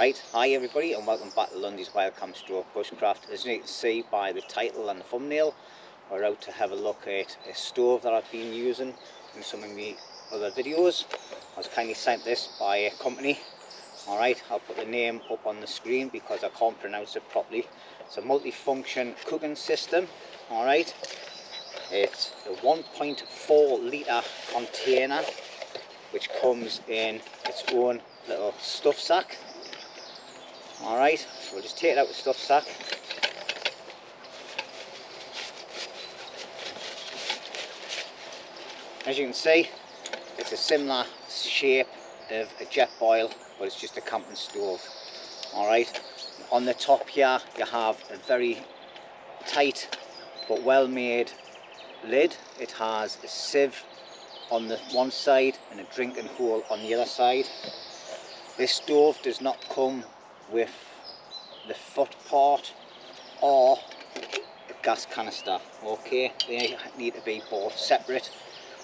Right, hi everybody and welcome back to LUNDY'S Wildcamp Stroke Bushcraft. As you can see by the title and the thumbnail, we're out to have a look at a stove that I've been using in some of my other videos. I was kindly sent this by a company. Alright, I'll put the name up on the screen because I can't pronounce it properly. It's a multi-function cooking system. Alright, it's a 1.4 litre container which comes in its own little stuff sack. Alright, so we'll just take it out of the stuff sack. As you can see, it's a similar shape of a jet boil, but it's just a camping stove. Alright, on the top here you have a very tight but well made lid. It has a sieve on the one side and a drinking hole on the other side. This stove does not come with the foot part or a gas canister. Okay, they need to be both separate.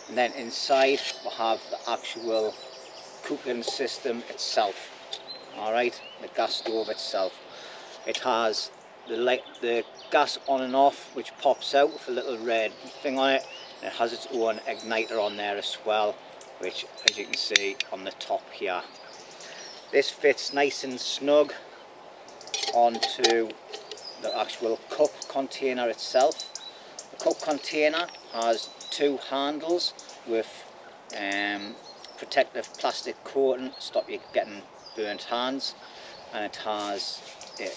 And then inside we have the actual cooking system itself. Alright, the gas stove itself. It has the gas on and off, which pops out with a little red thing on it, and it has its own igniter on there as well, which as you can see on the top here. This fits nice and snug onto the actual cup container itself. The cup container has two handles with protective plastic coating to stop you getting burnt hands, and it has an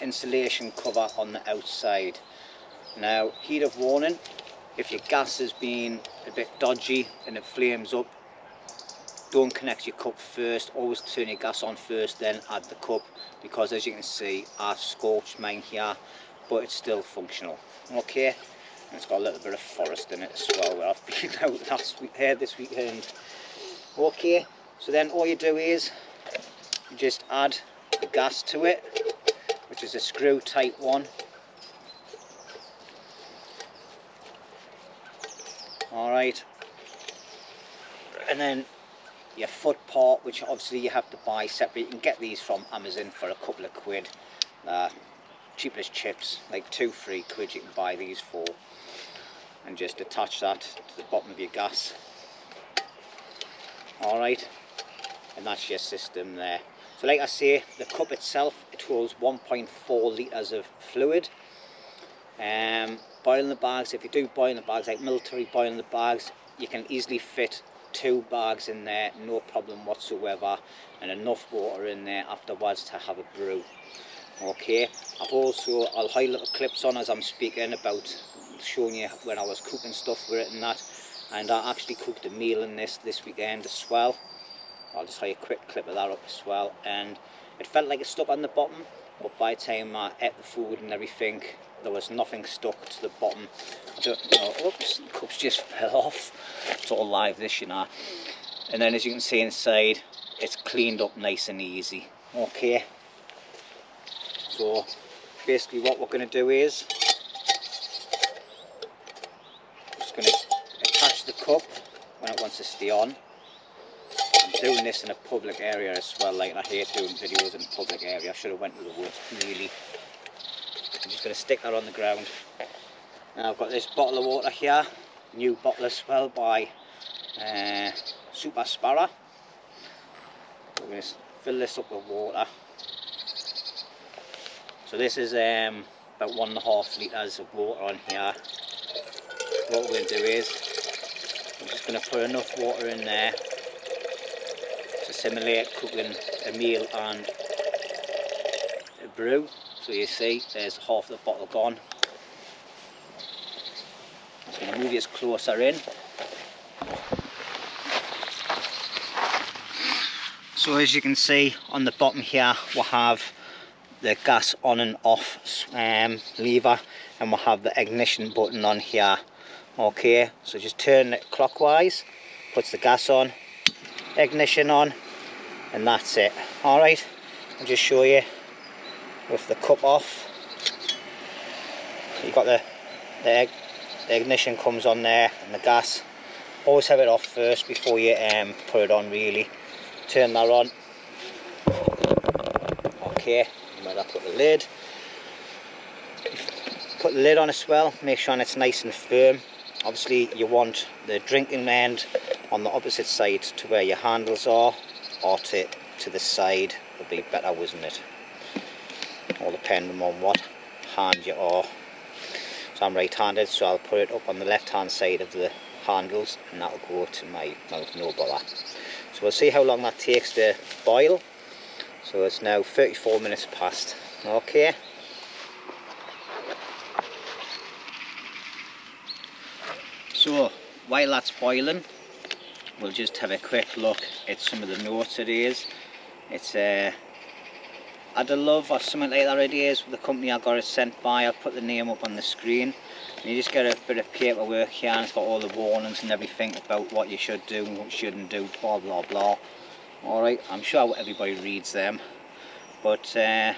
insulation cover on the outside. Now, heed of warning, if your gas has been a bit dodgy and it flames up, don't connect your cup first. Always turn your gas on first, then add the cup, because as you can see I've scorched mine here, but it's still functional. Okay, and it's got a little bit of forest in it as well where I've been out this weekend. Okay, so then all you do is you just add the gas to it, which is a screw type one. Alright, and then your foot part, which obviously you have to buy separate. You can get these from Amazon for a couple of quid. Cheap as chips, like 2-3 quid you can buy these for. And just attach that to the bottom of your gas. Alright, and that's your system there. So like I say, the cup itself, it holds 1.4 litres of fluid. Boiling the bags, if you do boil the bags, like military boiling the bags, you can easily fit 2 bags in there, no problem whatsoever, and enough water in there afterwards to have a brew. Okay, I'll hide little clips on as I'm speaking about showing you when I was cooking stuff with it and that, and I actually cooked a meal in this weekend as well. I'll just hide a quick clip of that up as well, and it felt like it stuck on the bottom, but by the time I ate the food and everything, there was nothing stuck to the bottom. I don't know, oops, the cups just fell off. It's all live this, you know. And then as you can see inside, it's cleaned up nice and easy. Okay, so basically what we're going to do is just going to attach the cup when it wants to stay on. I'm doing this in a public area as well, like I hate doing videos in a public area. I should have went to the woods really. I'm just going to stick that on the ground. Now I've got this bottle of water here, new bottle as well by Super Sparrow. We're going to fill this up with water. So this is about 1.5 litres of water on here. What we're going to do is I'm just going to put enough water in there to simulate cooking a meal and a brew. So you see, there's half the bottle gone. I'm just going to move this closer in. So as you can see on the bottom here, we have the gas on and off lever, and we'll have the ignition button on here. Okay, so just turn it clockwise, puts the gas on, ignition on, and that's it. Alright, I'll just show you with the cup off. So you've got the ignition comes on there, and the gas. Always have it off first before you put it on really. Turn that on. Okay, where I put the lid. Put the lid on as well, make sure it's nice and firm. Obviously you want the drinking end on the opposite side to where your handles are, or to the side would be better, wouldn't it? All depending on what hand you are. So I'm right-handed, so I'll put it up on the left-hand side of the handles, and that'll go to my mouth, no bother. So we'll see how long that takes to boil. So it's now 34 minutes past. Okay. So while that's boiling, we'll just have a quick look at some of the notes it is. It's I'd love or something like that it is with the company I got it sent by. I'll put the name up on the screen. And you just get a bit of paperwork here, and it's got all the warnings and everything about what you should do and what you shouldn't do, blah blah blah. Alright, I'm sure everybody reads them. But the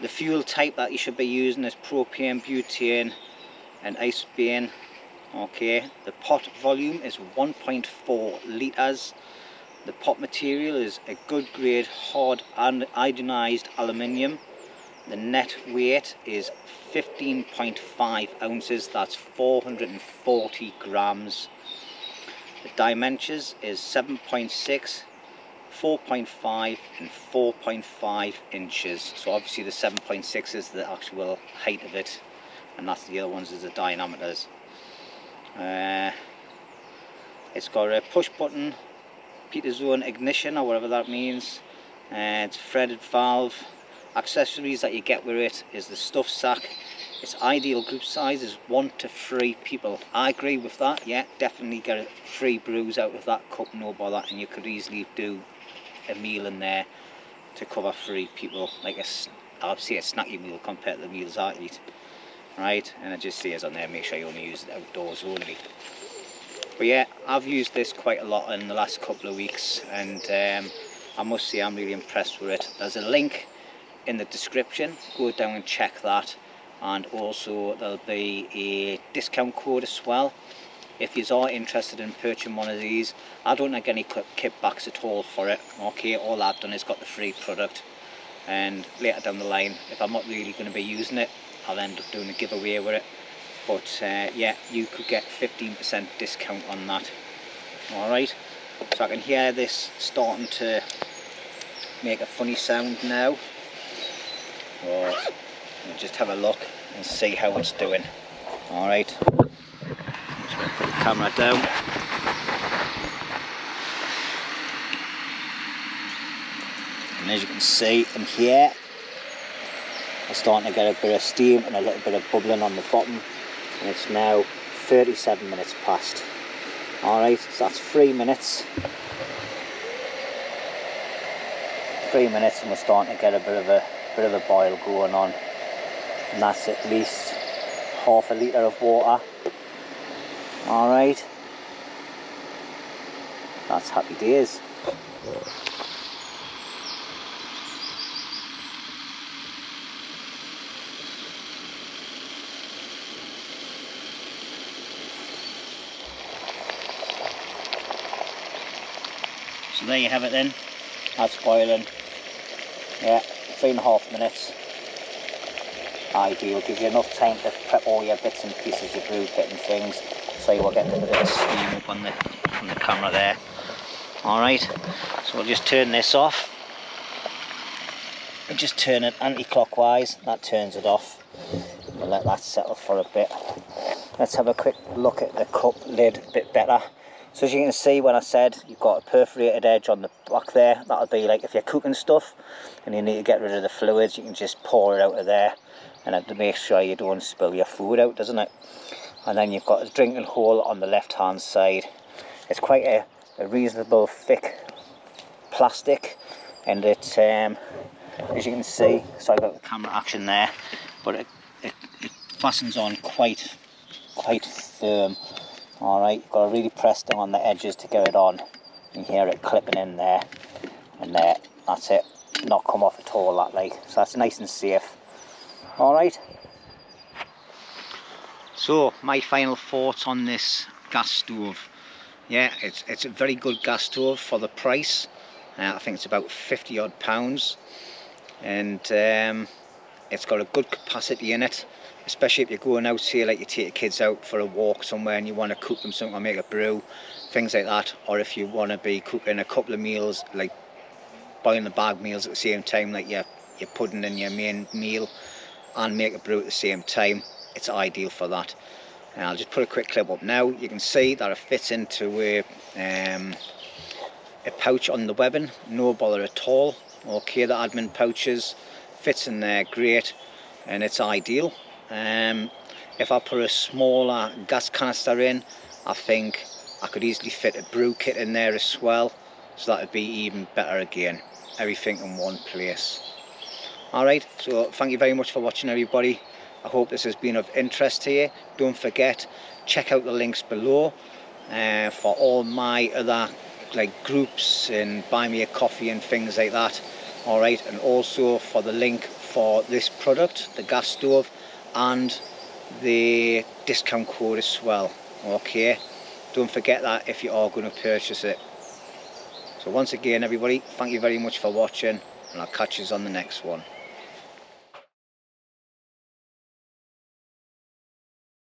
fuel type that you should be using is propane, butane and isobane. Okay, the pot volume is 1.4 litres. The pot material is a good grade hard and ionized aluminium. The net weight is 15.5 ounces, that's 440 grams. The dimensions is 7.6, 4.5 and 4.5 inches. So obviously the 7.6 is the actual height of it, and that's the other ones is the diameters. It's got a push button Peter zone ignition, or whatever that means. It's threaded valve. Accessories that you get with it is the stuff sack. Its ideal group size is 1 to 3 people. I agree with that. Yeah, definitely get 3 brews out of that cup, no bother, and you could easily do a meal in there to cover 3 people, like I'd say a snacky meal compared to the meals I eat. Right, and it just says on there, make sure you only use it outdoors only. But yeah, I've used this quite a lot in the last couple of weeks, and I must say I'm really impressed with it. There's a link in the description, go down and check that, and also there'll be a discount code as well if you are interested in purchasing one of these. I don't get any kickbacks at all for it. Okay, all I've done is got the free product, and later down the line, if I'm not really going to be using it, I'll end up doing a giveaway with it. But yeah, you could get 15% discount on that. Alright, so I can hear this starting to make a funny sound now. We'll just have a look and see how it's doing. Alright, I'm just going to put the camera down. And as you can see in here, it's starting to get a bit of steam and a little bit of bubbling on the bottom, and it's now 37 minutes past. Alright, so that's 3 minutes. 3 minutes and we're starting to get a bit of a boil going on. And that's at least half a litre of water. Alright. That's happy days. So there you have it then, that's boiling. Yeah, 3.5 minutes. Ideal, gives you enough time to prep all your bits and pieces, your brew kit and things, so you will get a bit of steam up on the camera there. Alright, so we'll just turn this off. And just turn it anti-clockwise, that turns it off. We'll let that settle for a bit. Let's have a quick look at the cup lid a bit better. So as you can see, when I said you've got a perforated edge on the back there, that'll be like if you're cooking stuff and you need to get rid of the fluids, you can just pour it out of there, and have to make sure you don't spill your food out, doesn't it? And then you've got a drinking hole on the left hand side. It's quite a reasonable thick plastic, and it's as you can see, sorry about the camera action there, but it fastens on quite firm. Alright, you've got to really press down on the edges to get it on. You can hear it clipping in there, and there, that's it, not come off at all, that like, so that's nice and safe. Alright, so my final thoughts on this gas stove. Yeah, it's a very good gas stove for the price. I think it's about 50 odd pounds, and it's got a good capacity in it, especially if you're going out, say like you take your kids out for a walk somewhere and you want to cook them something or make a brew, things like that, or if you want to be cooking a couple of meals, like boiling the bag meals at the same time, like your pudding and your main meal, and make a brew at the same time, it's ideal for that. And I'll just put a quick clip up now. You can see that it fits into a pouch on the webbing, no bother at all. Okay, the admin pouches fits in there great, and it's ideal. If I put a smaller gas canister in, I think I could easily fit a brew kit in there as well, so that would be even better again. Everything in one place. Alright, so thank you very much for watching, everybody. I hope this has been of interest to you. Don't forget, check out the links below for all my other like groups and buy me a coffee and things like that. Alright, and also for the link for this product, the gas stove, and the discount code as well. Okay, don't forget that if you are going to purchase it. So once again, everybody, thank you very much for watching, and I'll catch you on the next one.